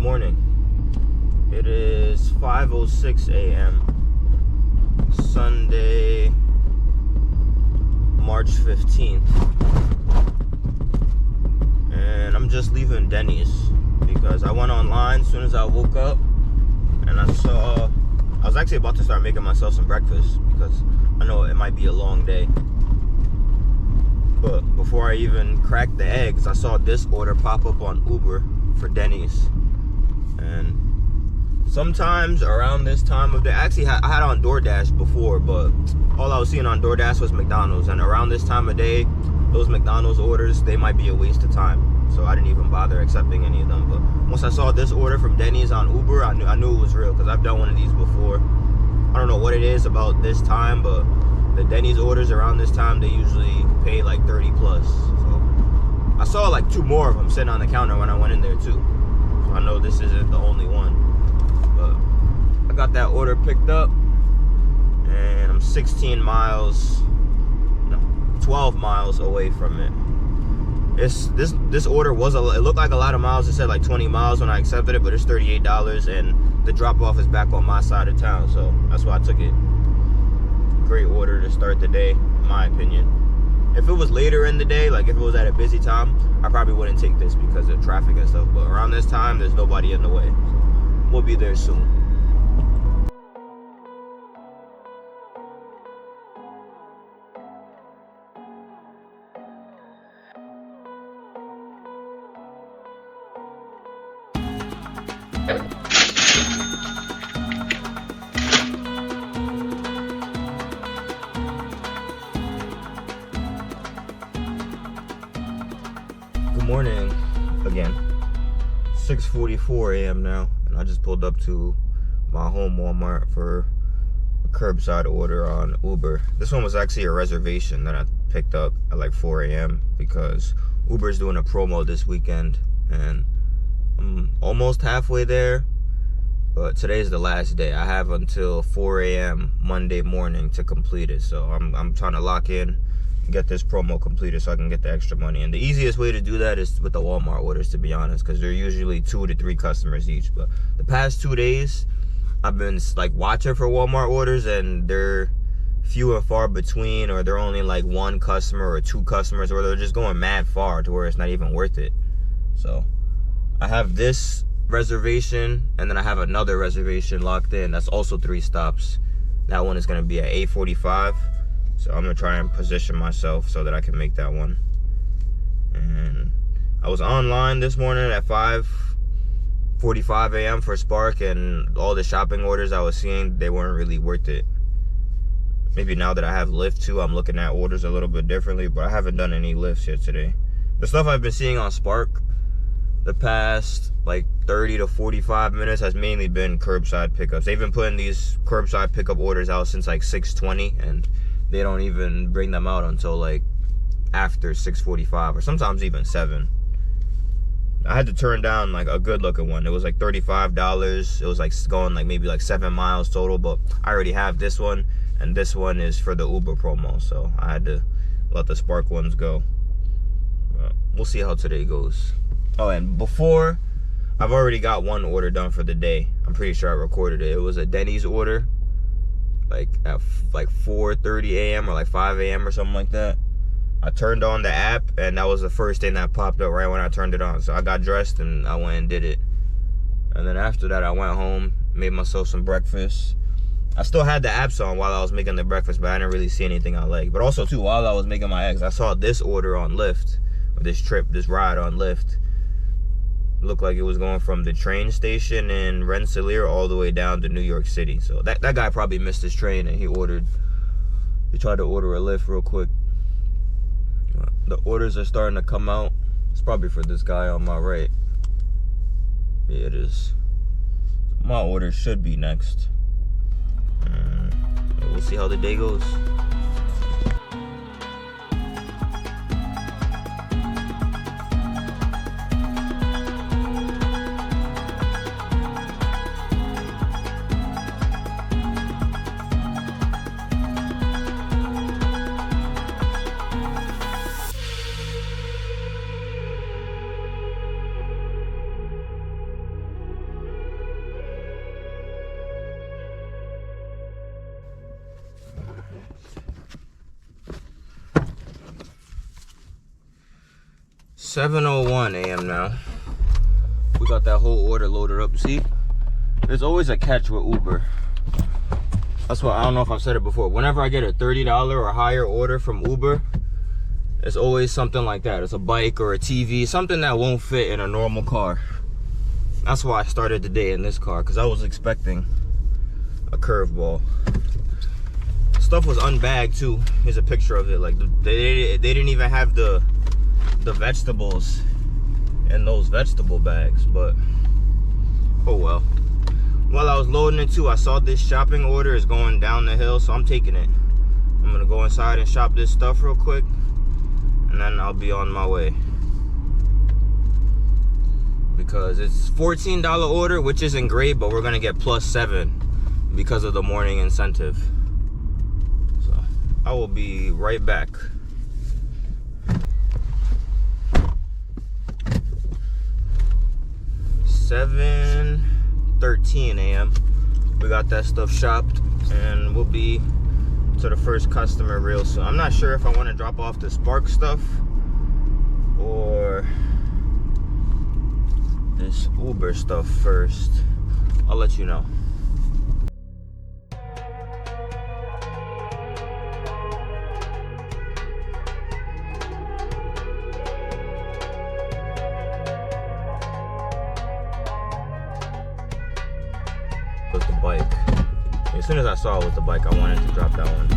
morning. It is 5:06 a.m. Sunday, March 15th. And I'm just leaving Denny's because I went online as soon as I woke up and I was actually about to start making myself some breakfast because I know it might be a long day. But before I even cracked the eggs, I saw this order pop up on Uber for Denny's. And sometimes around this time of day, actually I had on DoorDash before, but all I was seeing on DoorDash was McDonald's. And around this time of day, those McDonald's orders, they might be a waste of time. So I didn't even bother accepting any of them. But once I saw this order from Denny's on Uber, I knew it was real because I've done one of these before. I don't know what it is about this time, but the Denny's orders around this time, they usually pay like 30 plus. So I saw like 2 more of them sitting on the counter when I went in there too. So I know this isn't the only one. But I got that order picked up and I'm 12 miles away from it. This order it looked like a lot of miles. It said like 20 miles when I accepted it, but it's $38 and the drop off is back on my side of town, so that's why I took it. Great order to start the day, in my opinion. If it was later in the day, like if it was at a busy time, I probably wouldn't take this because of traffic and stuff, but around this time there's nobody in the way, so we'll be there soon. Good morning again. 6:44 a.m. now, and I just pulled up to my home Walmart for a curbside order on Uber. This one was actually a reservation that I picked up at like 4 a.m. because Uber's doing a promo this weekend, and I'm almost halfway there, but today's the last day. I have until 4 a.m. Monday morning to complete it, so I'm trying to lock in, get this promo completed so I can get the extra money. And the easiest way to do that is with the Walmart orders, to be honest, because they're usually 2 to 3 customers each. But the past 2 days I've been like watching for Walmart orders, and they're few and far between, or they're only like 1 customer or 2 customers, or they're just going mad far to where it's not even worth it. So I have this reservation, and then I have another reservation locked in that's also 3 stops. That one is going to be at 8:45. So I'm gonna try and position myself so that I can make that one. And I was online this morning at 5:45 a.m. for Spark, and all the shopping orders I was seeing, they weren't really worth it. Maybe now that I have Lyft too, I'm looking at orders a little bit differently, but I haven't done any Lyfts yet today. The stuff I've been seeing on Spark the past like 30 to 45 minutes has mainly been curbside pickups. They've been putting these curbside pickup orders out since like 6:20, and they don't even bring them out until like after 6:45 or sometimes even 7. I had to turn down like a good looking one. It was like $35. It was like going like maybe like 7 miles total, but I already have this one, and this one is for the Uber promo, so I had to let the Spark ones go. We'll see how today goes. Oh, and before, I've already got one order done for the day. I'm pretty sure I recorded it. It was a Denny's order, like at like 4:30 a.m. or like 5 a.m. or something like that. I turned on the app, and that was the first thing that popped up right when I turned it on. So I got dressed and I went and did it. And then after that, I went home, made myself some breakfast. I still had the apps on while I was making the breakfast, but I didn't really see anything I liked. But also too, while I was making my eggs, I saw this order on Lyft, or this ride on Lyft. Looked like it was going from the train station in Rensselaer all the way down to New York City. So that guy probably missed his train, and he tried to order a Lyft real quick. The orders are starting to come out. It's probably for this guy on my right. Yeah, it is. My order should be next. We'll see how the day goes. 7:01 a.m. now. We got that whole order loaded up. See, there's always a catch with Uber. That's why I don't know if I've said it before. Whenever I get a $30 or higher order from Uber, it's always something like that. It's a bike or a TV, something that won't fit in a normal car. That's why I started the day in this car, because I was expecting a curveball. Stuff was unbagged too. Here's a picture of it. Like they didn't even have the vegetables in those vegetable bags, but oh well. While I was loading it too, I saw this shopping order is going down the hill, so I'm taking it. I'm gonna go inside and shop this stuff real quick, and then I'll be on my way. Because it's $14 order, which isn't great, but we're gonna get +7 because of the morning incentive. So I will be right back. (7:13 a.m.) We got that stuff shopped, and we'll be to the first customer real soon. I'm not sure if I want to drop off the Spark stuff or this Uber stuff first. I'll let you know. With the bike. As soon as I saw it with the bike, I wanted to drop that one.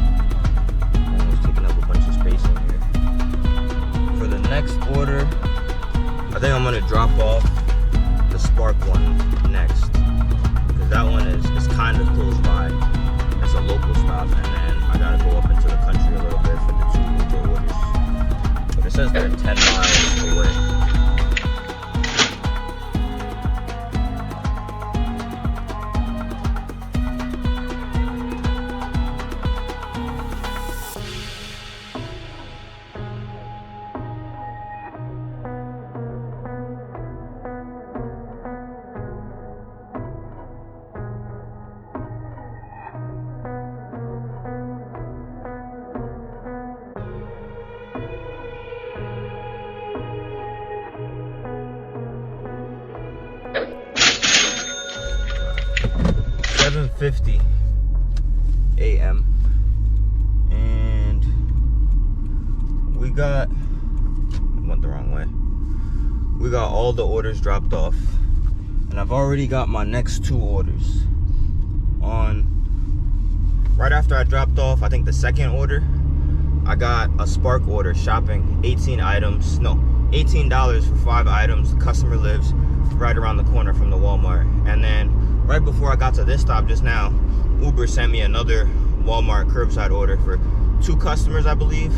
And it was taking up a bunch of space in here. For the next order, I think I'm gonna drop off the Spark one next, because that one is kind of close by. It's a local stop, and then I gotta go up into the country a little bit for the 2 Uber orders. But it says they're 10 miles away. (7:50 a.m.) and we got, I went the wrong way. We got all the orders dropped off, and I've already got my next 2 orders on. Right after I dropped off, I think the second order, I got a Spark order shopping 18 items. No, $18 for 5 items. The customer lives right around the corner from the Walmart. And then right before I got to this stop just now, Uber sent me another Walmart curbside order for 2 customers, I believe.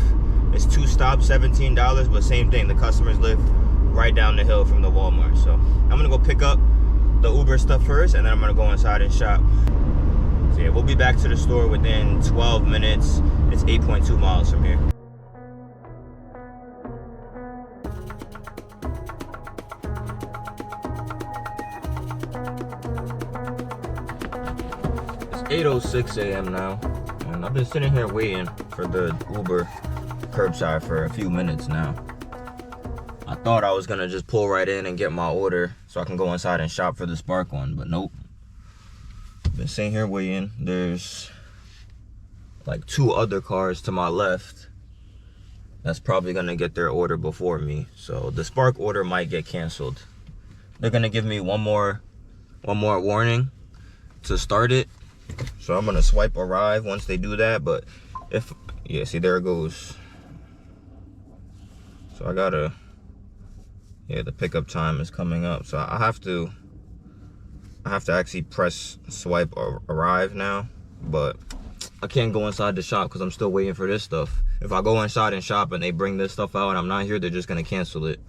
It's 2 stops, $17, but same thing. The customers live right down the hill from the Walmart. So I'm gonna go pick up the Uber stuff first, and then I'm gonna go inside and shop. So yeah, we'll be back to the store within 12 minutes. It's 8.2 miles from here. It's 8:06 a.m. now, and I've been sitting here waiting for the Uber curbside for a few minutes now. I thought I was gonna just pull right in and get my order so I can go inside and shop for the Spark one, but nope. Been sitting here waiting. There's like 2 other cars to my left that's probably gonna get their order before me, so the Spark order might get canceled. They're gonna give me one more warning to start it, so I'm gonna swipe arrive once they do that. But if, yeah, see, there it goes. So I gotta, yeah, the pickup time is coming up, so I have to actually press swipe or arrive now, but I can't go inside the shop because I'm still waiting for this stuff. If I go inside and shop and they bring this stuff out and I'm not here, they're just gonna cancel it.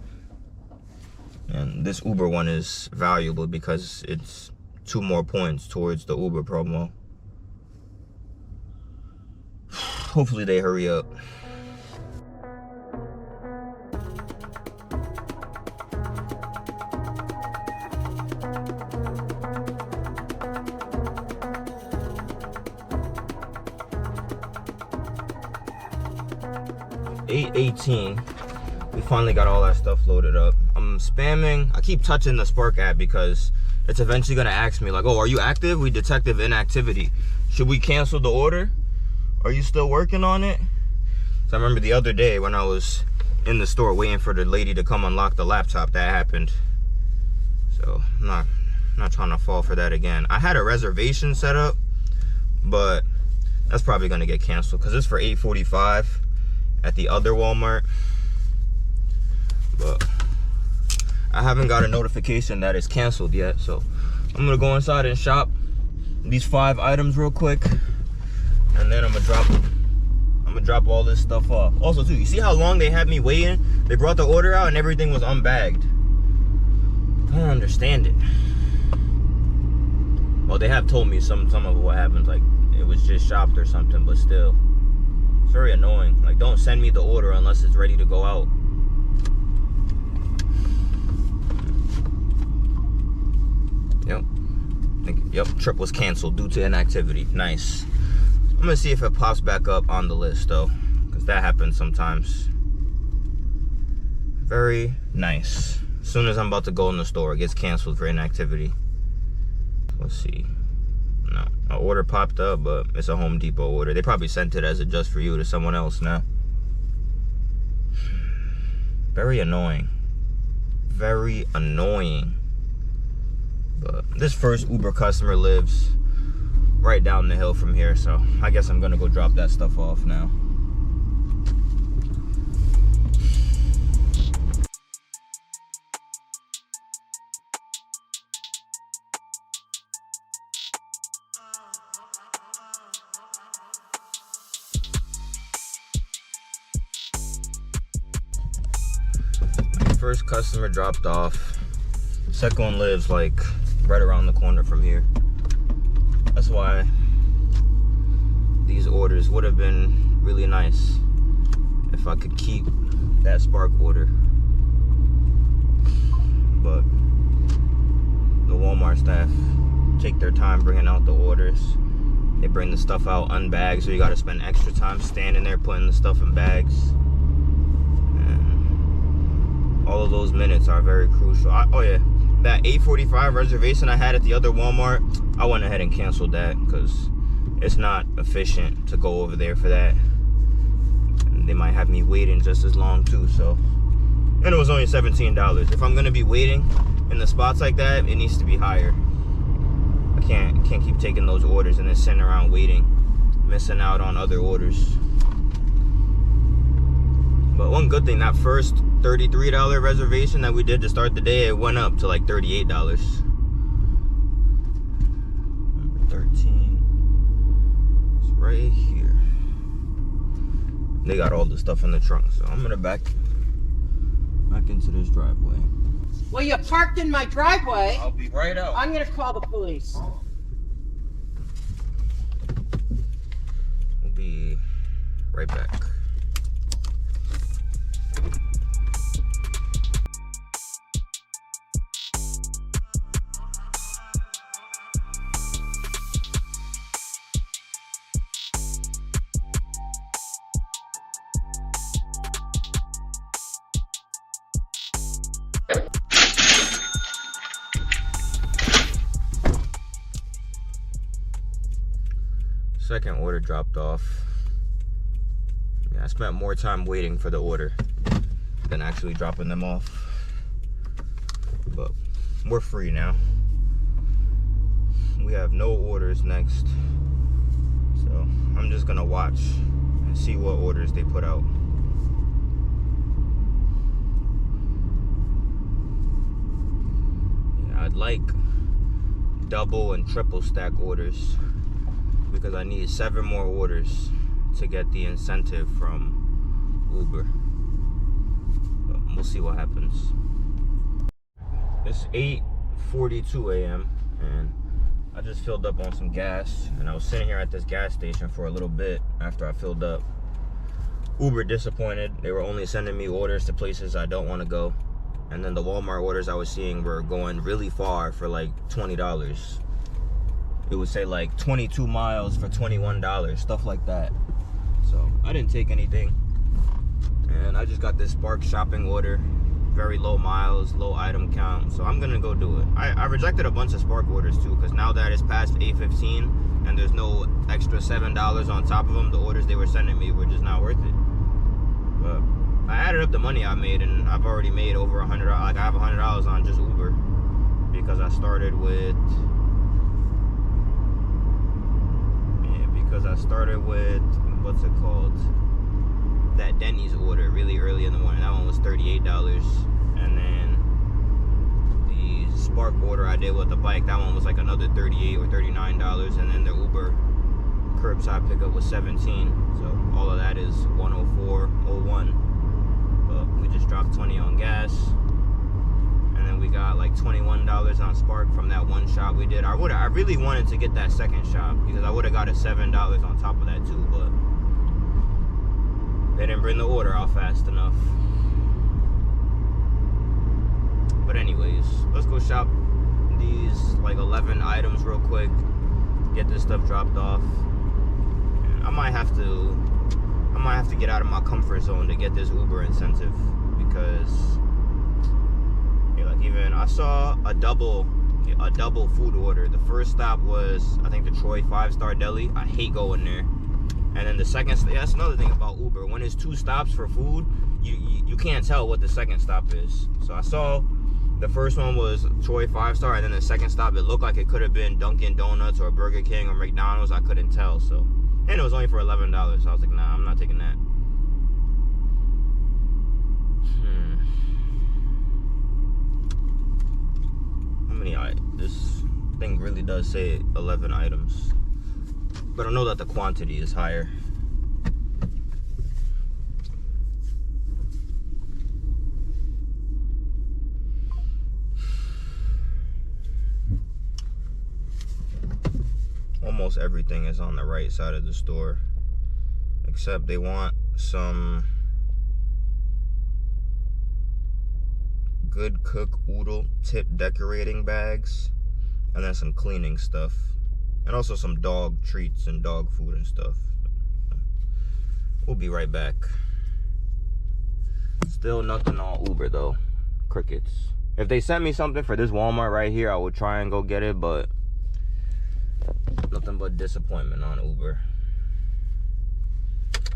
And this Uber one is valuable because it's 2 more points towards the Uber promo. Hopefully they hurry up. $8.18. We finally got all that stuff loaded up. I'm spamming. I keep touching the Spark app because it's eventually gonna ask me like, oh, are you active? We detected inactivity. Should we cancel the order? Are you still working on it? So I remember the other day when I was in the store waiting for the lady to come unlock the laptop, that happened. So I'm not trying to fall for that again. I had a reservation set up, but that's probably gonna get canceled because it's for $8.45 at the other Walmart. But I haven't got a notification that it's canceled yet, so I'm gonna go inside and shop these 5 items real quick, and then I'm gonna drop all this stuff off. Also too, you see how long they had me waiting? They brought the order out and everything was unbagged. I don't understand it. Well, they have told me some of what happens, like it was just shopped or something, but still, it's very annoying. Like, don't send me the order unless it's ready to go out. Yep, trip was canceled due to inactivity. Nice. I'm gonna see if it pops back up on the list though, because that happens sometimes. Very nice. As soon as I'm about to go in the store, it gets canceled for inactivity. Let's see. No, an order popped up, but it's a Home Depot order. They probably sent it as a just for you to someone else now. Very annoying. Very annoying. But this first Uber customer lives right down the hill from here, so I guess I'm gonna go drop that stuff off now. First customer dropped off. Second one lives like right around the corner from here. That's why these orders would have been really nice if I could keep that Spark order. But the Walmart staff take their time bringing out the orders. They bring the stuff out unbagged, so you got to spend extra time standing there putting the stuff in bags. And all of those minutes are very crucial. Oh yeah, that $8.45 reservation I had at the other Walmart, I went ahead and canceled that because it's not efficient to go over there for that. And they might have me waiting just as long too, so. And it was only $17. If I'm gonna be waiting in the spots like that, it needs to be higher. I can't keep taking those orders and then sitting around waiting, missing out on other orders. But one good thing, that first $33 reservation that we did to start the day, it went up to like $38. Number 13. It's right here. They got all the stuff in the trunk, so I'm gonna back into this driveway. Well, you parked in my driveway. I'll be right out. I'm gonna call the police. We'll be right back. Second order dropped off. Yeah, I spent more time waiting for the order than actually dropping them off. But we're free now. We have no orders next. So I'm just gonna watch and see what orders they put out. Yeah, I'd like double and triple stack orders, because I need 7 more orders to get the incentive from Uber. But we'll see what happens. It's 8:42 a.m. and I just filled up on some gas, and I was sitting here at this gas station for a little bit after I filled up. Uber disappointed. They were only sending me orders to places I don't want to go, and then the Walmart orders I was seeing were going really far for like $20. It would say like 22 miles for $21, stuff like that. So I didn't take anything. And I just got this Spark shopping order. Very low miles, low item count. So I'm gonna go do it. I rejected a bunch of Spark orders too, because now that it's past 8:15 and there's no extra $7 on top of them, the orders they were sending me were just not worth it. But I added up the money I made, and I've already made over $100. Like I have $100 on just Uber, because I started with what's it called? That Denny's order really early in the morning. That one was $38, and then the Spark order I did with the bike, that one was like another $38 or $39, and then the Uber curbside pickup was $17. So all of that is $104.01. But we just dropped 20 on gas, and then we got like $21 on Spark from that one shop we did. I really wanted to get that second shop, because I would have got a $7 on top of that too, but they didn't bring the order out fast enough. But anyways, let's go shop these like 11 items real quick, get this stuff dropped off. And I might have to get out of my comfort zone to get this Uber incentive, because like even I saw a double food order. The first stop was, I think, the Troy 5-star deli. I hate going there. And then the second, that's another thing about Uber. When it's 2 stops for food, you can't tell what the second stop is. So I saw the first one was Troy 5-star, and then the second stop, it looked like it could have been Dunkin' Donuts or Burger King or McDonald's. I couldn't tell. So, and it was only for $11. So I was like, nah, I'm not taking that. How many this thing really does say 11 items. But I know that the quantity is higher. Almost everything is on the right side of the store, except they want some Good Cook Oodle tip decorating bags, and then some cleaning stuff. And also some dog treats and dog food and stuff. We'll be right back. Still nothing on Uber though. Crickets. If they sent me something for this Walmart right here, I would try and go get it, but nothing but disappointment on Uber.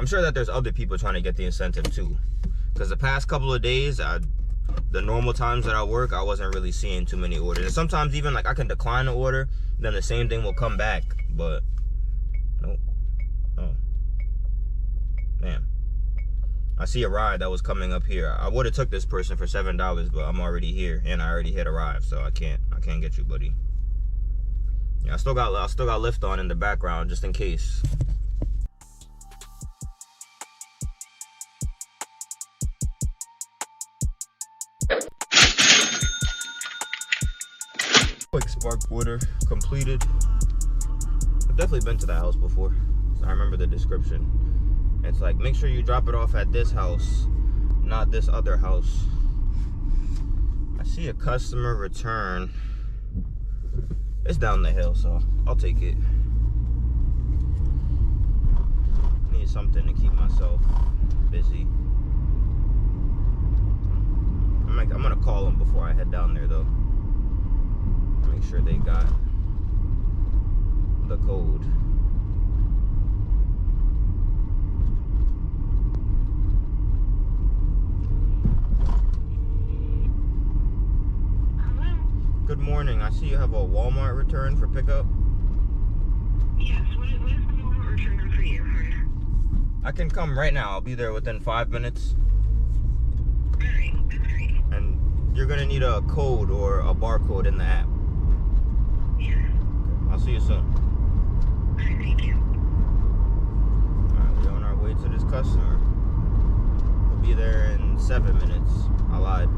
I'm sure that there's other people trying to get the incentive too, because the past couple of days, the normal times that I work, I wasn't really seeing too many orders. And sometimes even like I can decline the order, then the same thing will come back, but nope. Oh, damn. I see a ride that was coming up here. I would have took this person for $7, but I'm already here and I already hit arrive, so I can't get you, buddy. Yeah, I still got Lyft on in the background just in case. Quick Spark order completed. I've definitely been to that house before, so I remember the description. It's like, make sure you drop it off at this house, not this other house. I see a customer return. It's down the hill, so I'll take it. Need something to keep myself busy. I'm gonna call them before I head down there though. Make sure they got the code. Hello? Good morning. I see you have a Walmart return for pickup. Yes, what is the Walmart return for you? I can come right now. I'll be there within 5 minutes. Alright, that's great. And you're gonna need a code or a barcode in the app. Yeah. I'll see you soon. Alright, thank you. Alright, we're on our way to this customer. We'll be there in 7 minutes. I lied.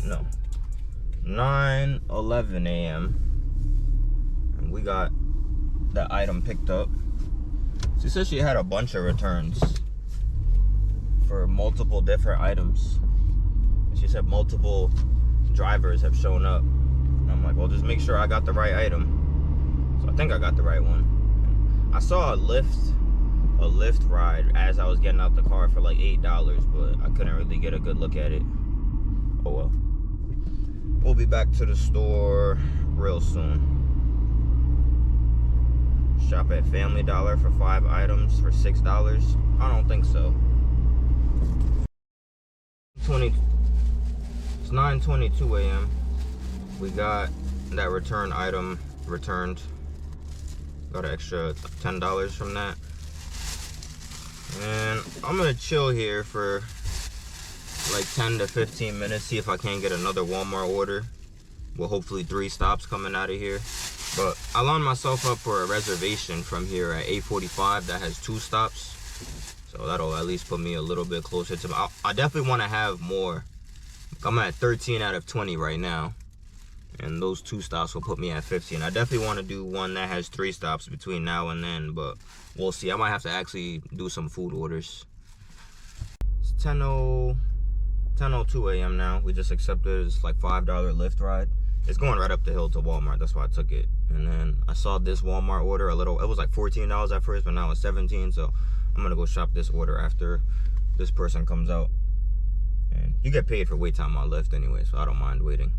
No. 9:11 a.m. and we got that item picked up. She said she had a bunch of returns. for multiple different items. She said multiple drivers have shown up. And I'm like, well, just make sure I got the right item. So I think I got the right one. I saw a Lyft ride as I was getting out the car for like $8, but I couldn't really get a good look at it. Oh well. We'll be back to the store real soon. Shop at Family Dollar for 5 items for $6. I don't think so. It's 9:22 a.m. We got that return item returned. Got an extra $10 from that. And I'm gonna chill here for like 10 to 15 minutes, see if I can't get another Walmart order. Well, hopefully 3 stops coming out of here. But I lined myself up for a reservation from here at 8:45 that has 2 stops. So that'll at least put me a little bit closer to I definitely want to have more. I'm at 13 out of 20 right now. And those 2 stops will put me at 15. I definitely want to do one that has 3 stops between now and then, but we'll see. I might have to actually do some food orders. It's 10:02 a.m. now. We just accepted this like $5 Lyft ride. It's going right up the hill to Walmart. That's why I took it. And then I saw this Walmart order it was like $14 at first, but now it's $17. So I'm gonna go shop this order after this person comes out. And you get paid for wait time on Lyft anyway, so I don't mind waiting.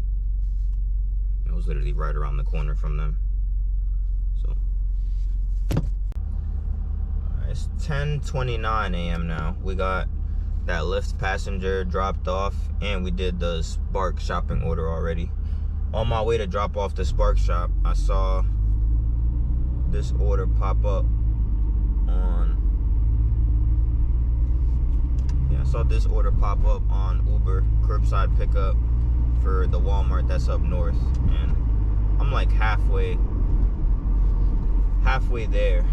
It was literally right around the corner from them. So it's 10:29 a.m. now. We got that Lyft passenger dropped off, and we did the Spark shopping order already. On my way to drop off the Spark shop, I saw this order pop up on Uber, curbside pickup for the Walmart that's up north. And I'm like halfway there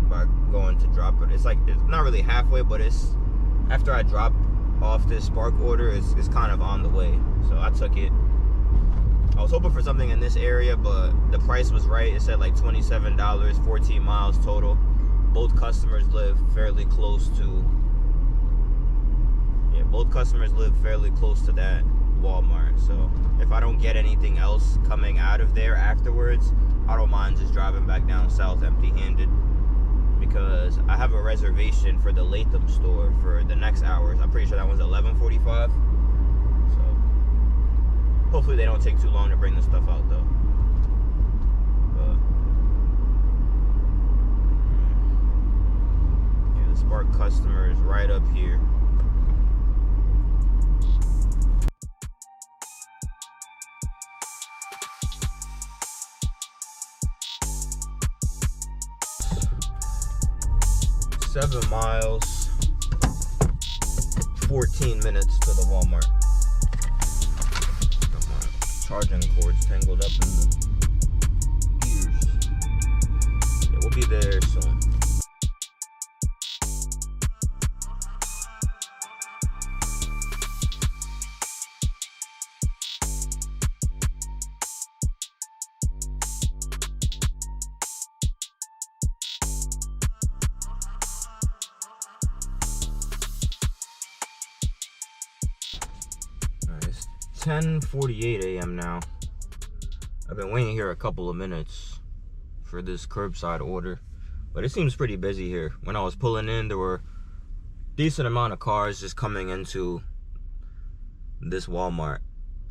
by going to drop it. It's not really halfway, but it's after I drop off this Spark order, it's kind of on the way. So I took it. I was hoping for something in this area, but the price was right. It said like $27, 14 miles total. Both customers live fairly close to that Walmart. So if I don't get anything else coming out of there afterwards, I don't mind just driving back down south empty-handed, because I have a reservation for the Latham store for the next hours. I'm pretty sure that one's 11:45. Hopefully they don't take too long to bring the stuff out though. But yeah, the Spark customer is right up here. Seven miles, 14 minutes to the Walmart. Charging cords tangled up in the ears. Yeah, we'll be there soon. It's 10:48 a.m. now. I've been waiting here a couple of minutes for this curbside order, but it seems pretty busy here. When I was pulling in, there were a decent amount of cars just coming into this Walmart.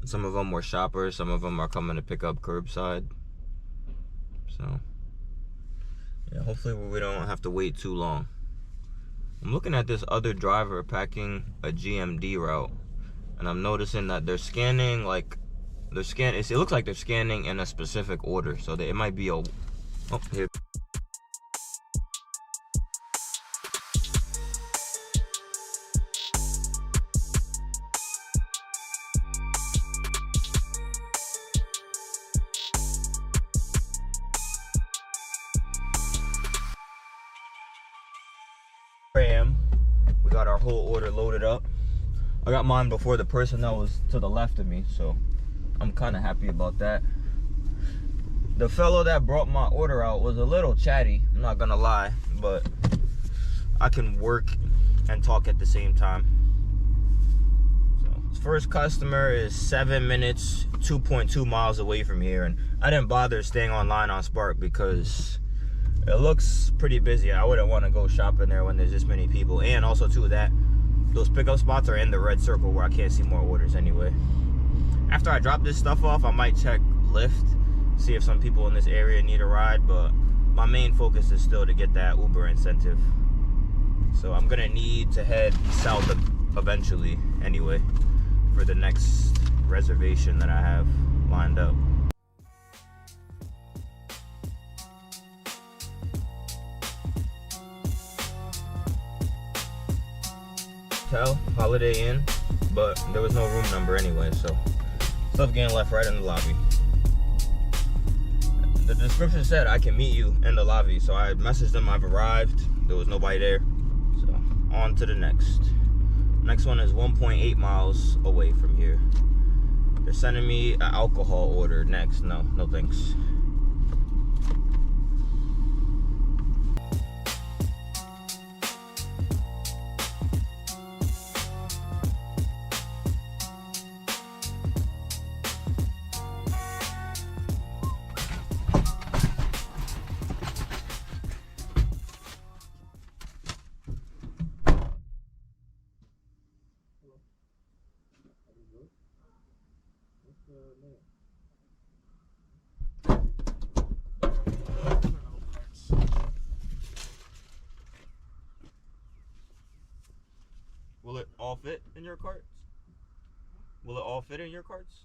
Some of them were shoppers, some of them are coming to pick up curbside. So yeah, hopefully we don't have to wait too long. I'm looking at this other driver packing a GMD route, and I'm noticing that they're scanning it looks like they're scanning in a specific order, so that it might be here. We got our whole order loaded up. I got mine before the person that was to the left of me, so I'm kind of happy about that. The fellow that brought my order out was a little chatty, I'm not gonna lie, but I can work and talk at the same time. So his first customer is 7 minutes, 2.2 miles away from here, and I didn't bother staying online on Spark because it looks pretty busy. I wouldn't want to go shopping there when there's this many people, and also too that those pickup spots are in the red circle where I can't see more orders anyway. After I drop this stuff off, I might check Lyft, see if some people in this area need a ride, but my main focus is still to get that Uber incentive. So I'm gonna need to head south eventually anyway for the next reservation that I have lined up. Holiday Inn, but there was no room number anyway, so stuff getting left right in the lobby. The description said I can meet you in the lobby, so I messaged them I've arrived. There was nobody there, so on to the next. Next one is 1.8 miles away from here. They're sending me an alcohol order next. No thanks. Will it all fit in your carts? Will it all fit in your carts?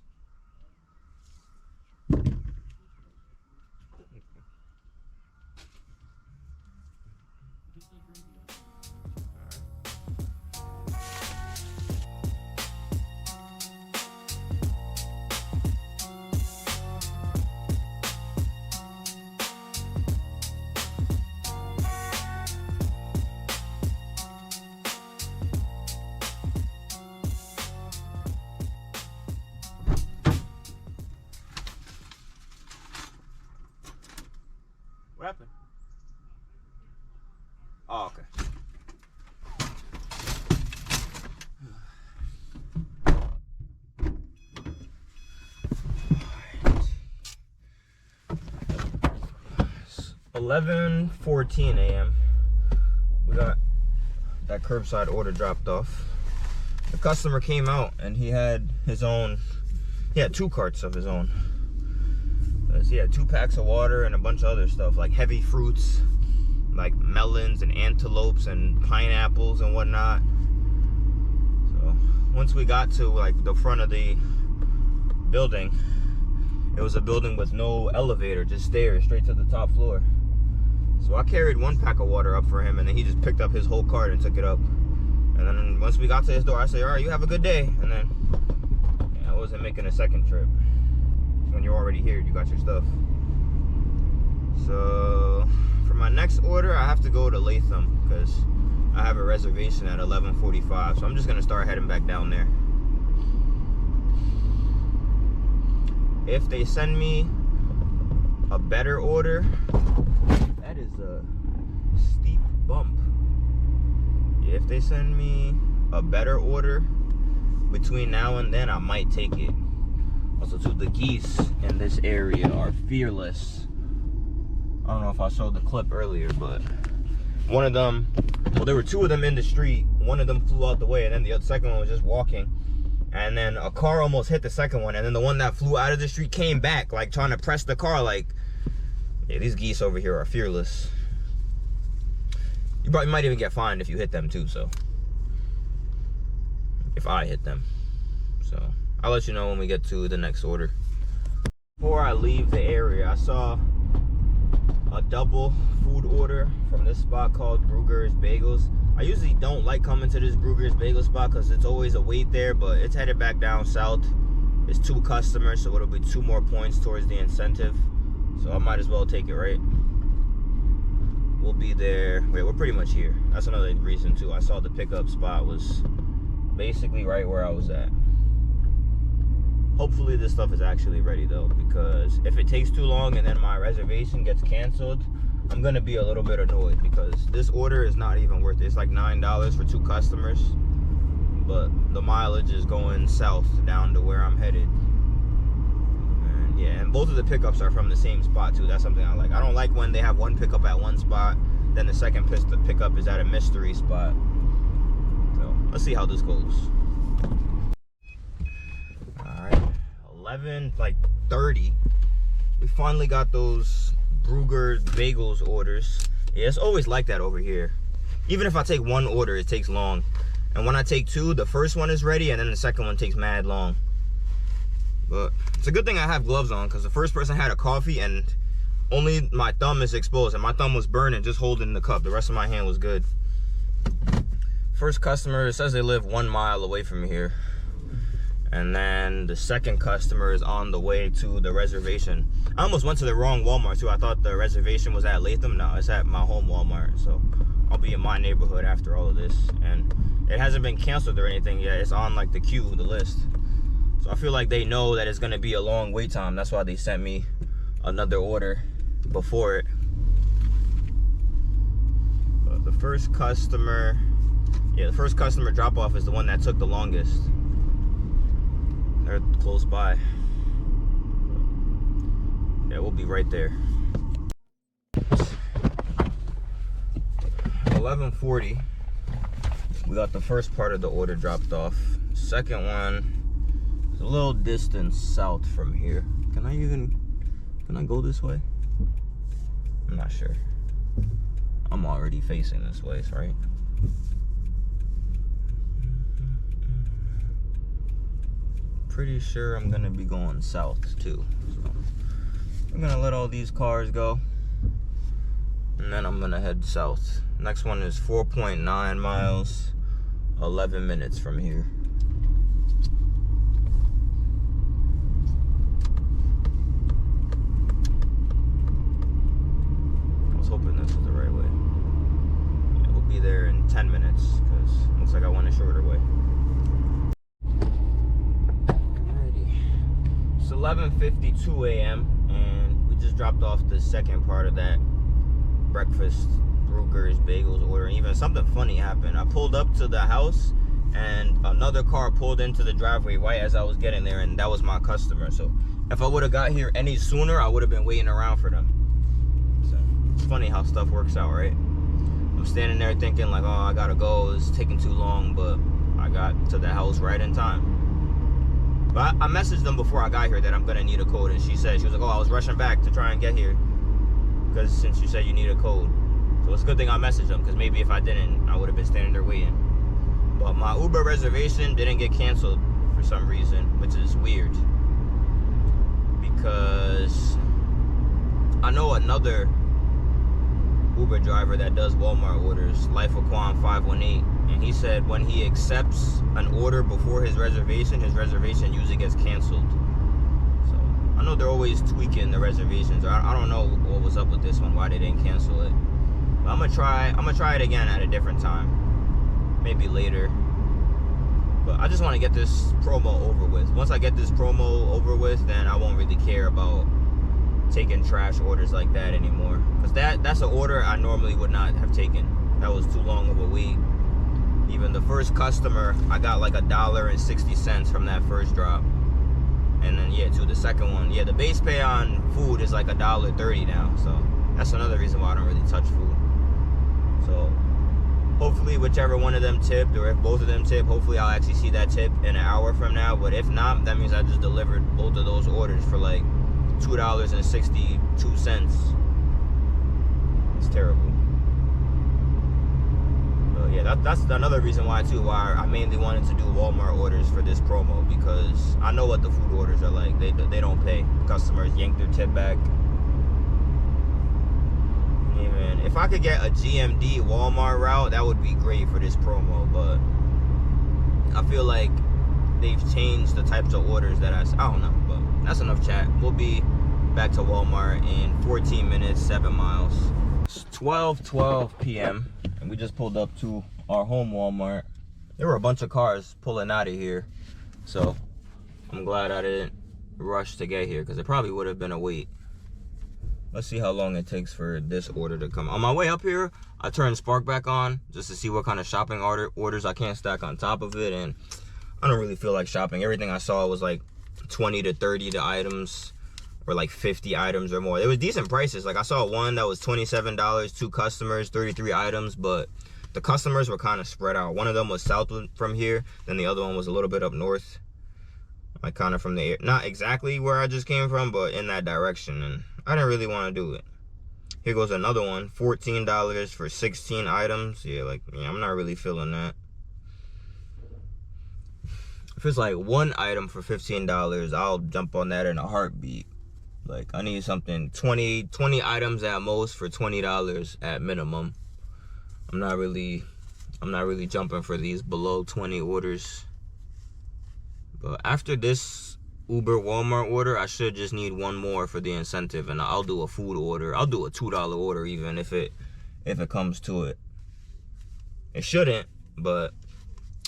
What happened? Oh, okay. It's 11:14 a.m. We got that curbside order dropped off. The customer came out and he had his own, he had 2 carts of his own. He had 2 packs of water and a bunch of other stuff, like heavy fruits, like melons and antelopes and pineapples and whatnot. So once we got to like the front of the building, it was a building with no elevator, just stairs straight to the top floor. So I carried 1 pack of water up for him, and then he just picked up his whole cart and took it up. And then once we got to his door, I said, all right, you have a good day. And then I wasn't making a second trip. When you're already here, you got your stuff. So for my next order, I have to go to Latham because I have a reservation at 11:45. So I'm just gonna start heading back down there. If they send me a better order, that is a steep bump. If they send me a better order between now and then, I might take it. Also, too, the geese in this area are fearless. I don't know if I showed the clip earlier, but one of them, well, there were 2 of them in the street. One of them flew out the way, and then the second one was just walking. And then a car almost hit the second one, and then the one that flew out of the street came back, like trying to press the car. Like, yeah, these geese over here are fearless. You probably might even get fined if you hit them too, so. If I hit them. So I'll let you know when we get to the next order. Before I leave the area, I saw a double food order from this spot called Bruegger's Bagels. I usually don't like coming to this Bruegger's Bagel spot because it's always a wait there, but it's headed back down south. It's 2 customers, so it'll be 2 more points towards the incentive. So I might as well take it, right? We'll be there. Wait, we're pretty much here. That's another reason too. I saw the pickup spot was basically right where I was at. Hopefully this stuff is actually ready though, because if it takes too long and then my reservation gets canceled, I'm gonna be a little bit annoyed because this order is not even worth it. It's like $9 for 2 customers, but the mileage is going south down to where I'm headed. And yeah, and both of the pickups are from the same spot too. That's something I like. I don't like when they have one pickup at one spot, then the second pickup is at a mystery spot. So let's see how this goes. All right, 11:30. We finally got those Bruegger's Bagels orders. Yeah, it's always like that over here. Even if I take one order, it takes long. And when I take 2, the first one is ready and then the second one takes mad long. But it's a good thing I have gloves on because the first person had a coffee and only my thumb is exposed and my thumb was burning just holding the cup. The rest of my hand was good. First customer, it says they live 1 mile away from here. And then the second customer is on the way to the reservation. I almost went to the wrong Walmart too. I thought the reservation was at Latham. No, it's at my home Walmart. So I'll be in my neighborhood after all of this. And it hasn't been canceled or anything yet. It's on like the queue, the list. So I feel like they know that it's gonna be a long wait time. That's why they sent me another order before it. But the first customer, yeah, the first customer drop off is the one that took the longest. They're close by. Yeah, we'll be right there. 11:40. We got the first part of the order dropped off. Second one is a little distance south from here. Can I go this way? I'm not sure. I'm already facing this way, right? Pretty sure I'm gonna be going south too. So I'm gonna let all these cars go and then I'm gonna head south. Next one is 4.9 miles, 11 minutes from here. I was hoping this was the right way. Yeah, we'll be there in 10 minutes because it looks like I went a shorter way. It's 11:52 a.m. and we just dropped off the second part of that breakfast Bruegger's Bagels order. And even something funny happened. I pulled up to the house and another car pulled into the driveway right as I was getting there, and that was my customer. So if I would have got here any sooner, I would have been waiting around for them. So it's funny how stuff works out, right? I'm standing there thinking like, oh, I gotta go, it's taking too long, but I got to the house right in time. But I messaged them before I got here that I'm gonna need a code, and she was like, oh, I was rushing back to try and get here because since you said you need a code. So it's a good thing I messaged them, because maybe if I didn't, I would have been standing there waiting. But my Uber reservation didn't get canceled for some reason, which is weird, because I know another Uber driver that does Walmart orders, Life of Quan 518, and he said when he accepts an order before his reservation usually gets canceled. So I know they're always tweaking the reservations. I don't know what was up with this one, why they didn't cancel it. But I'm gonna try it again at a different time, maybe later. But I just want to get this promo over with. Once I get this promo over with, then I won't really care about taking trash orders like that anymore, because that's an order I normally would not have taken. That was too long of a wait. Even the first customer, I got like $1.60 from that first drop. And then yeah, to the second one, yeah, the base pay on food is like $1.30 now, so that's another reason why I don't really touch food. So hopefully whichever one of them tipped, or if both of them tip, hopefully I'll actually see that tip in an hour from now. But if not, that means I just delivered both of those orders for like $2.62. It's terrible. But yeah, that's another reason why I mainly wanted to do Walmart orders for this promo, because I know what the food orders are like. They don't pay. Customers yank their tip back. Even if I could get a GMD Walmart route, that would be great for this promo, but I feel like they've changed the types of orders that I don't know. But that's enough chat. We'll be back to Walmart in 14 minutes, 7 miles. It's 12:12 p.m. and we just pulled up to our home Walmart. There were a bunch of cars pulling out of here, so I'm glad I didn't rush to get here, because it probably would have been a wait. Let's see how long it takes for this order to come. On my way up here, I turned Spark back on just to see what kind of shopping orders I can't stack on top of it, and I don't really feel like shopping. Everything I saw was like 20 to 30 the items, or like 50 items or more. It was decent prices. Like I saw one that was $27, 2 customers, 33 items, but the customers were kind of spread out. One of them was south from here, then the other one was a little bit up north. Like kind of from the, not exactly where I just came from, but in that direction, and I didn't really want to do it. Here goes another one, $14 for 16 items. Yeah, like, yeah, I'm not really feeling that. If it's like one item for $15, I'll jump on that in a heartbeat. Like, I need something 20 items at most for $20 at minimum. I'm not really jumping for these below 20 orders. But after this Uber Walmart order, I should just need one more for the incentive, and I'll do a food order. I'll do a $2 order even if it comes to it. It shouldn't, but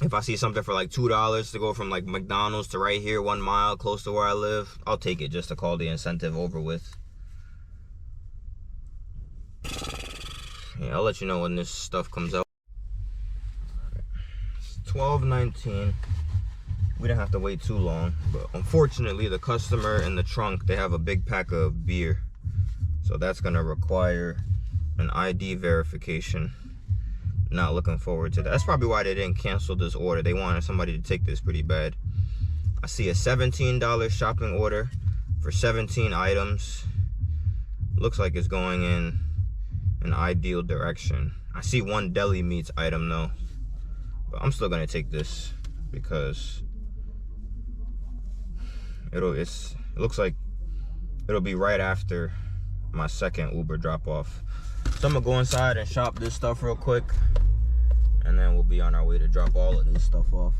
if I see something for like $2 to go from like McDonald's to right here, 1 mile close to where I live, I'll take it just to call the incentive over with. Yeah, I'll let you know when this stuff comes out. It's 12:19. We didn't have to wait too long, but unfortunately the customer in the trunk, they have a big pack of beer, so that's gonna require an ID verification. Not looking forward to that. That's probably why they didn't cancel this order. They wanted somebody to take this pretty bad. I see a $17 shopping order for 17 items. Looks like it's going in an ideal direction. I see one deli meats item though, but I'm still gonna take this because it looks like it'll be right after my second Uber drop off. So I'm gonna go inside and shop this stuff real quick, and then we'll be on our way to drop all of this stuff off.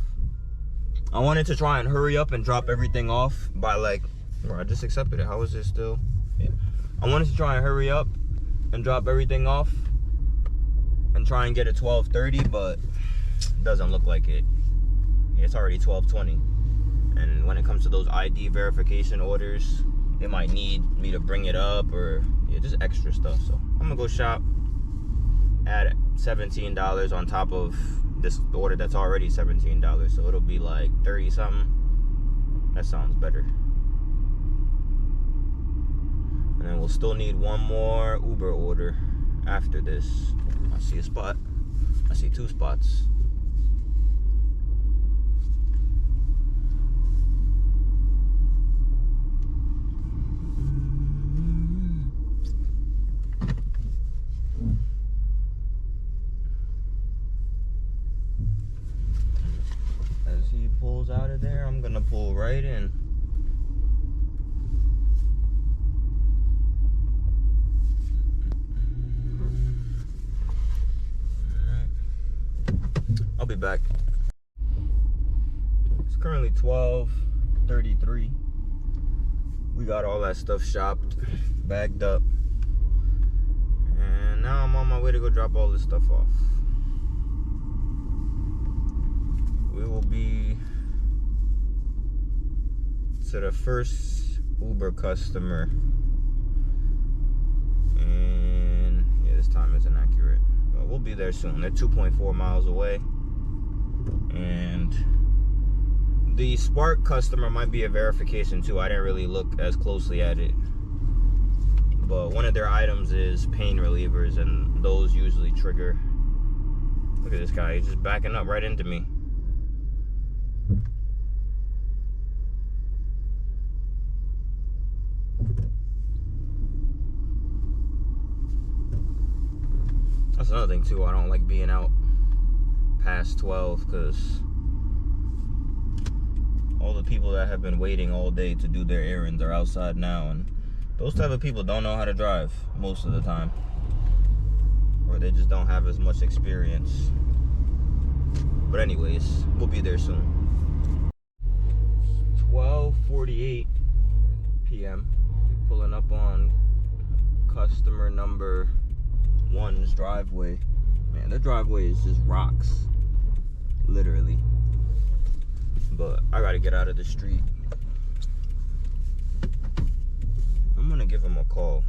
I wanted to try and hurry up and drop everything off by like, bro, I just accepted it. How is it still? Yeah. I wanted to try and hurry up and drop everything off and try and get it 12:30, but it doesn't look like it. It's already 12:20. And when it comes to those ID verification orders, they might need me to bring it up, or yeah, just extra stuff. So I'm gonna go shop, add $17 on top of this order that's already $17, so it'll be like 30 something. That sounds better. And then we'll still need one more Uber order after this. I see a spot. I see 2 spots. Pulls out of there, I'm gonna pull right in. I'll be back. It's currently 12:33. We got all that stuff shopped, bagged up, and now I'm on my way to go drop all this stuff off. We will be to the first Uber customer, and yeah, this time isn't accurate, but we'll be there soon. They're 2.4 miles away, and the Spark customer might be a verification too. I didn't really look as closely at it, but one of their items is pain relievers, and those usually trigger. Look at this guy, he's just backing up right into me. That's another thing too, I don't like being out past 12 because all the people that have been waiting all day to do their errands are outside now, and those type of people don't know how to drive most of the time, or they just don't have as much experience. But anyways, we'll be there soon. 12:48 p.m. Pulling up on customer number 1's driveway. Man, their driveway is just rocks, literally. But I gotta get out of the street. I'm gonna give him a call.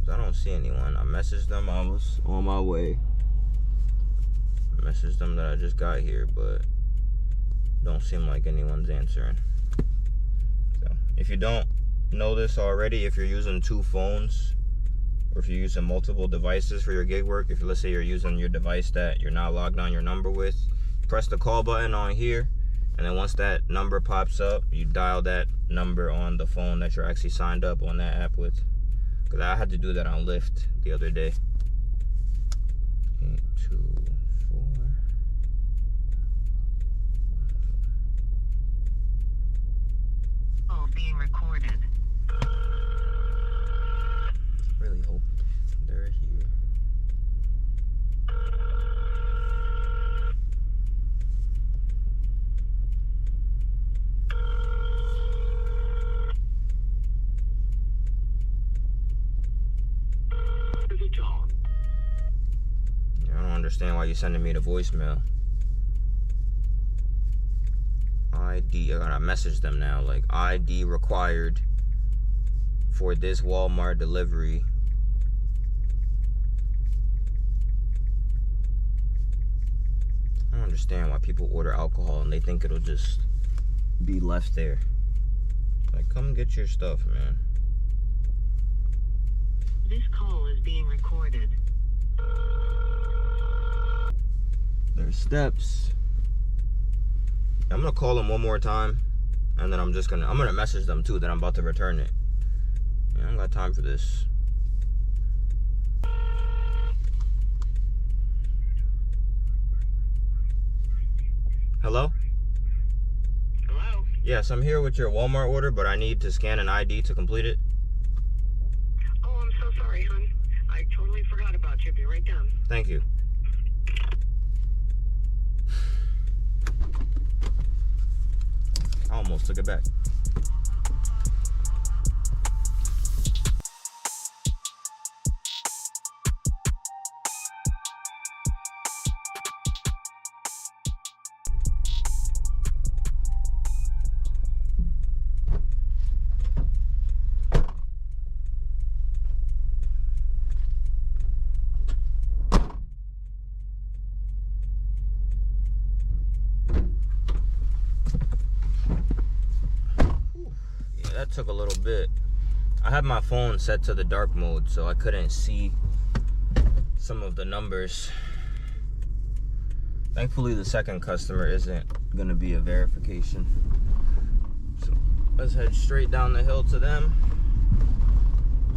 'Cause I don't see anyone. I messaged them. I was on my way. I messaged them that I just got here, but don't seem like anyone's answering. So if you don't know this already, if you're using 2 phones, or if you're using multiple devices for your gig work, if let's say you're using your device that you're not logged on your number with, press the call button on here, and then once that number pops up, you dial that number on the phone that you're actually signed up on that app with. Because I had to do that on Lyft the other day. 824. Call being recorded. Really hope they're here. Yeah, I don't understand why you're sending me the voicemail. ID, I gotta message them now, like ID required for this Walmart delivery. I don't understand why people order alcohol and they think it'll just be left there. Like, come get your stuff, man. This call is being recorded. There's steps. I'm gonna call them one more time, and then I'm gonna message them too that I'm about to return it. Yeah, I don't got time for this. Hello? Hello? Yes, I'm here with your Walmart order, but I need to scan an ID to complete it. Oh, I'm so sorry, hon. I totally forgot about you. Be right down. Thank you. I almost took it back. That took a little bit. I had my phone set to the dark mode, so I couldn't see some of the numbers. Thankfully, the second customer isn't gonna be a verification. So let's head straight down the hill to them,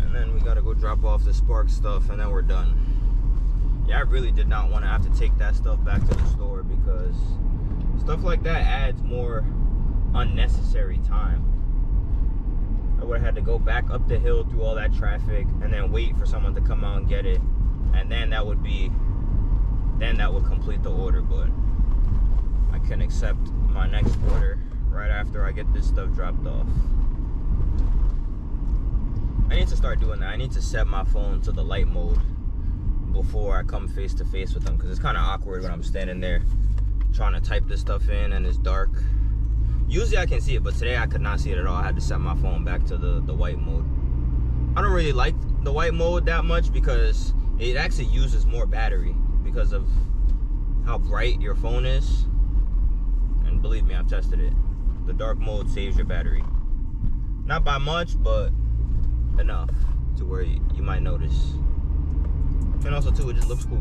and then we gotta go drop off the Spark stuff, and then we're done. Yeah, I really did not want to have to take that stuff back to the store, because stuff like that adds more unnecessary time. I would have had to go back up the hill through all that traffic and then wait for someone to come out and get it, and then that would complete the order. But I can accept my next order right after I get this stuff dropped off. I need to start doing that. I need to set my phone to the light mode before I come face to face with them, because it's kind of awkward when I'm standing there trying to type this stuff in and it's dark. Usually I can see it, but today I could not see it at all. I had to set my phone back to the white mode. I don't really like the white mode that much, because it actually uses more battery because of how bright your phone is. And believe me, I've tested it. The dark mode saves your battery. Not by much, but enough to where you might notice. And also too, it just looks cool.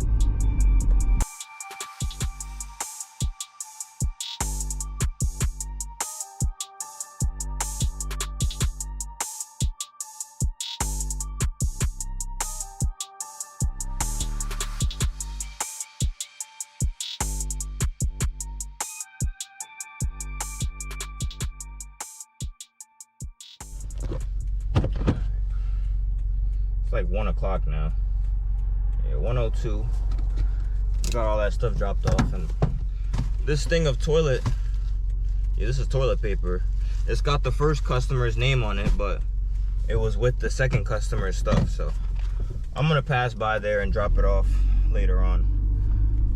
Like 1 o'clock now. Yeah, 1:02. We got all that stuff dropped off, and this thing of toilet, yeah, this is toilet paper. It's got the first customer's name on it, but it was with the second customer's stuff, so I'm gonna pass by there and drop it off later on.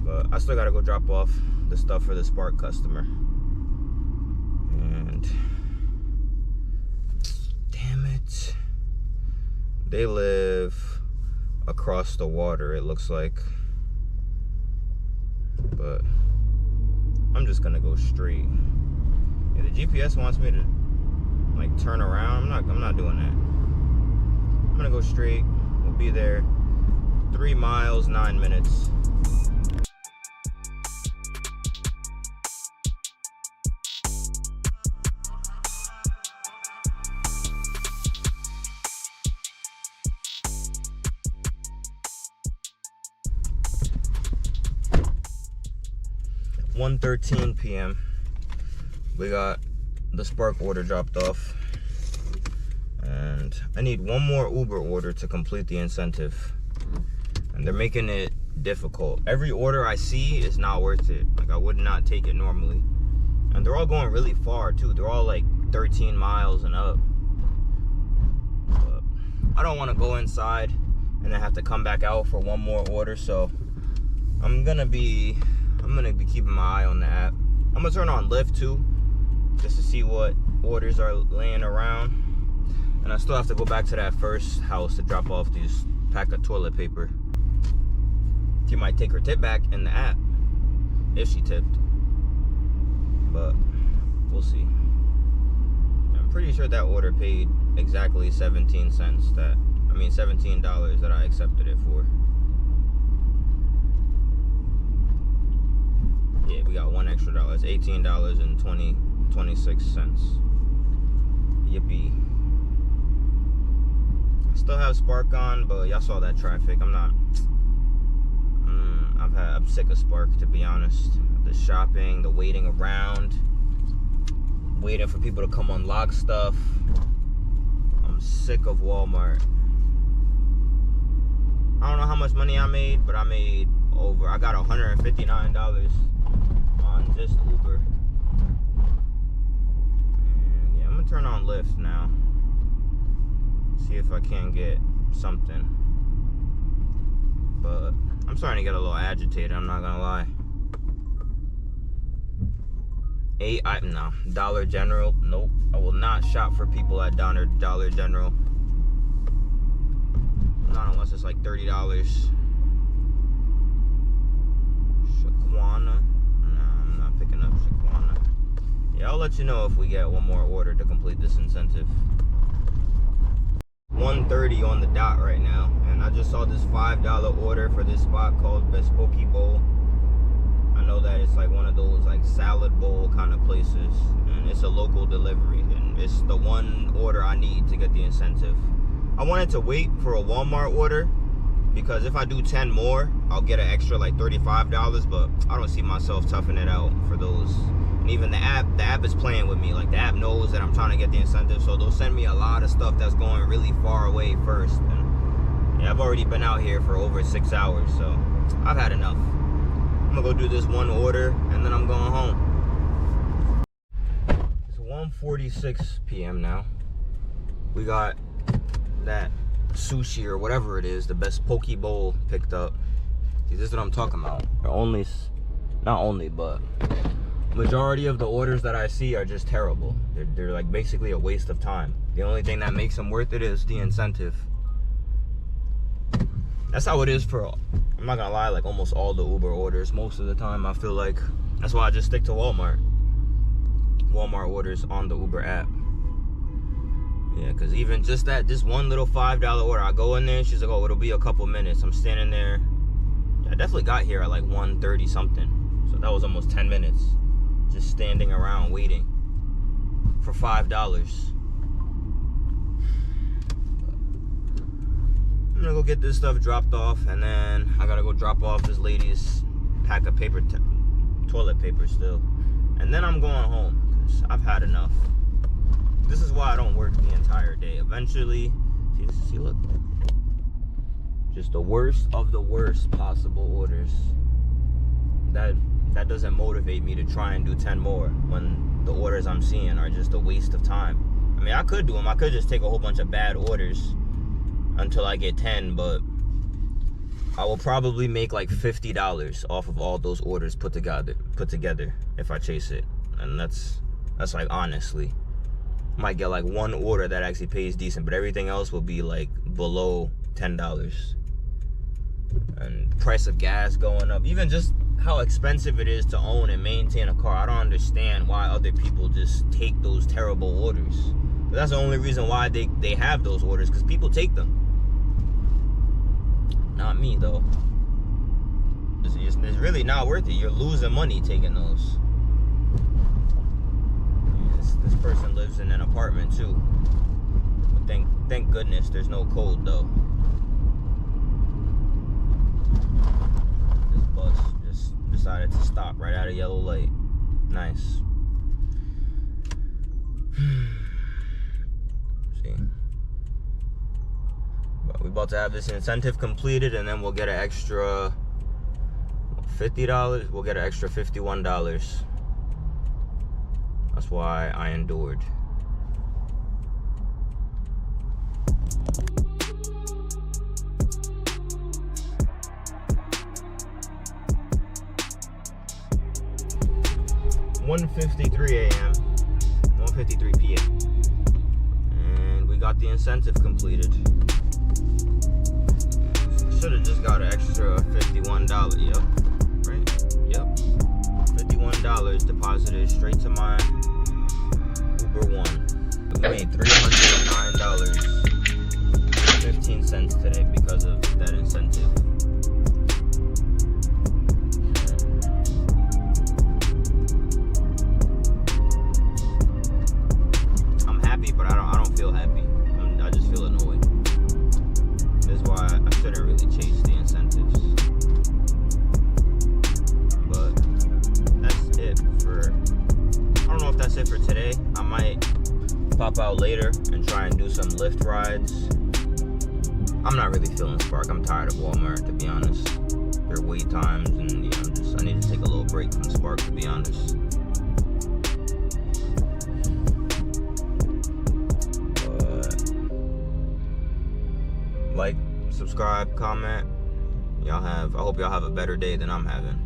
But I still gotta go drop off the stuff for the Spark customer. And damn it. They live across the water, it looks like. But I'm just gonna go straight. Yeah, the GPS wants me to like turn around. I'm not doing that. I'm gonna go straight. We'll be there 3 miles, 9 minutes. (1:13 p.m.) We got the Spark order dropped off, and I need one more Uber order to complete the incentive, and they're making it difficult. Every order I see is not worth it. Like, I would not take it normally, and they're all going really far too. They're all like 13 miles and up. But I don't want to go inside and then have to come back out for one more order, so I'm gonna be keeping my eye on the app. I'm gonna turn on Lyft too, just to see what orders are laying around. And I still have to go back to that first house to drop off this pack of toilet paper. She might take her tip back in the app, if she tipped. But we'll see. I'm pretty sure that order paid exactly 17 cents $17 that I accepted it for. Yeah, we got $1 extra. It's $18.26. Yippee. Still have Spark on, but y'all saw that traffic. I'm sick of Spark, to be honest. The shopping, the waiting around, waiting for people to come unlock stuff. I'm sick of Walmart. I don't know how much money I made, but I got $159 on just Uber. And yeah, I'm gonna turn on Lyft now. See if I can get something. But I'm starting to get a little agitated, I'm not gonna lie. Dollar General, nope. I will not shop for people at Dollar General. Not unless it's like $30. Shaquana. Nah, I'm not picking up Shaquana. Yeah, I'll let you know if we get one more order to complete this incentive. 1:30 on the dot right now, and I just saw this $5 order for this spot called Bespoke Bowl. I know that it's like one of those like salad bowl kind of places, and it's a local delivery, and it's the one order I need to get the incentive. I wanted to wait for a Walmart order, because if I do 10 more, I'll get an extra like $35, but I don't see myself toughing it out for those. And even the app is playing with me. Like, the app knows that I'm trying to get the incentive, so they'll send me a lot of stuff that's going really far away first. And yeah, I've already been out here for over 6 hours, so I've had enough. I'm gonna go do this one order, and then I'm going home. It's 1:46 p.m. now. We got that sushi or whatever it is, the Bespoke Bowl picked up. See, this is what I'm talking about. But majority of the orders that I see are just terrible. They're like basically a waste of time. The only thing that makes them worth it is the incentive. That's how it is for, I'm not gonna lie, like almost all the Uber orders. Most of the time I feel like that's why I just stick to Walmart orders on the Uber app. Yeah, because even just one little $5 order, I go in there, she's like, oh, it'll be a couple minutes. I'm standing there. Yeah, I definitely got here at like 1:30 something. So that was almost 10 minutes. Just standing around waiting for $5. I'm gonna go get this stuff dropped off, and then I gotta go drop off this lady's pack of toilet paper still. And then I'm going home, because I've had enough. This is why I don't work the entire day. Eventually, see, look. Just the worst of the worst possible orders. That doesn't motivate me to try and do 10 more when the orders I'm seeing are just a waste of time. I mean, I could do them. I could just take a whole bunch of bad orders until I get 10, but I will probably make like $50 off of all those orders put together if I chase it. And that's like, honestly, might get like one order that actually pays decent, but everything else will be like below $10. and price of gas going up, even just how expensive it is to own and maintain a car. I don't understand why other people just take those terrible orders. But that's the only reason why they have those orders, because people take them. Not me though. It's really not worth it. You're losing money taking those. This person lives in an apartment too. But thank goodness there's no code though. This bus just decided to stop right at a yellow light. Nice. See. But we're about to have this incentive completed, and then we'll get an extra $50. We'll get an extra $51. That's why I endured. $1:53 a.m. 1:53 p.m. And we got the incentive completed. Should have just got an extra $51. Yep. Right? Yep. $51 deposited straight to my Uber One. We made $309.15 today because of that incentive. I'm happy, but I don't feel happy. I just feel annoyed. This is why I shouldn't really chase the incentives. But that's it for, I don't know if that's it for today. I might pop out later and try and do some Lyft rides. I'm not really feeling Spark. I'm tired of Walmart, to be honest. Their wait times, and yeah, I need to take a little break from Spark, to be honest. Like, subscribe, comment. I hope y'all have a better day than I'm having.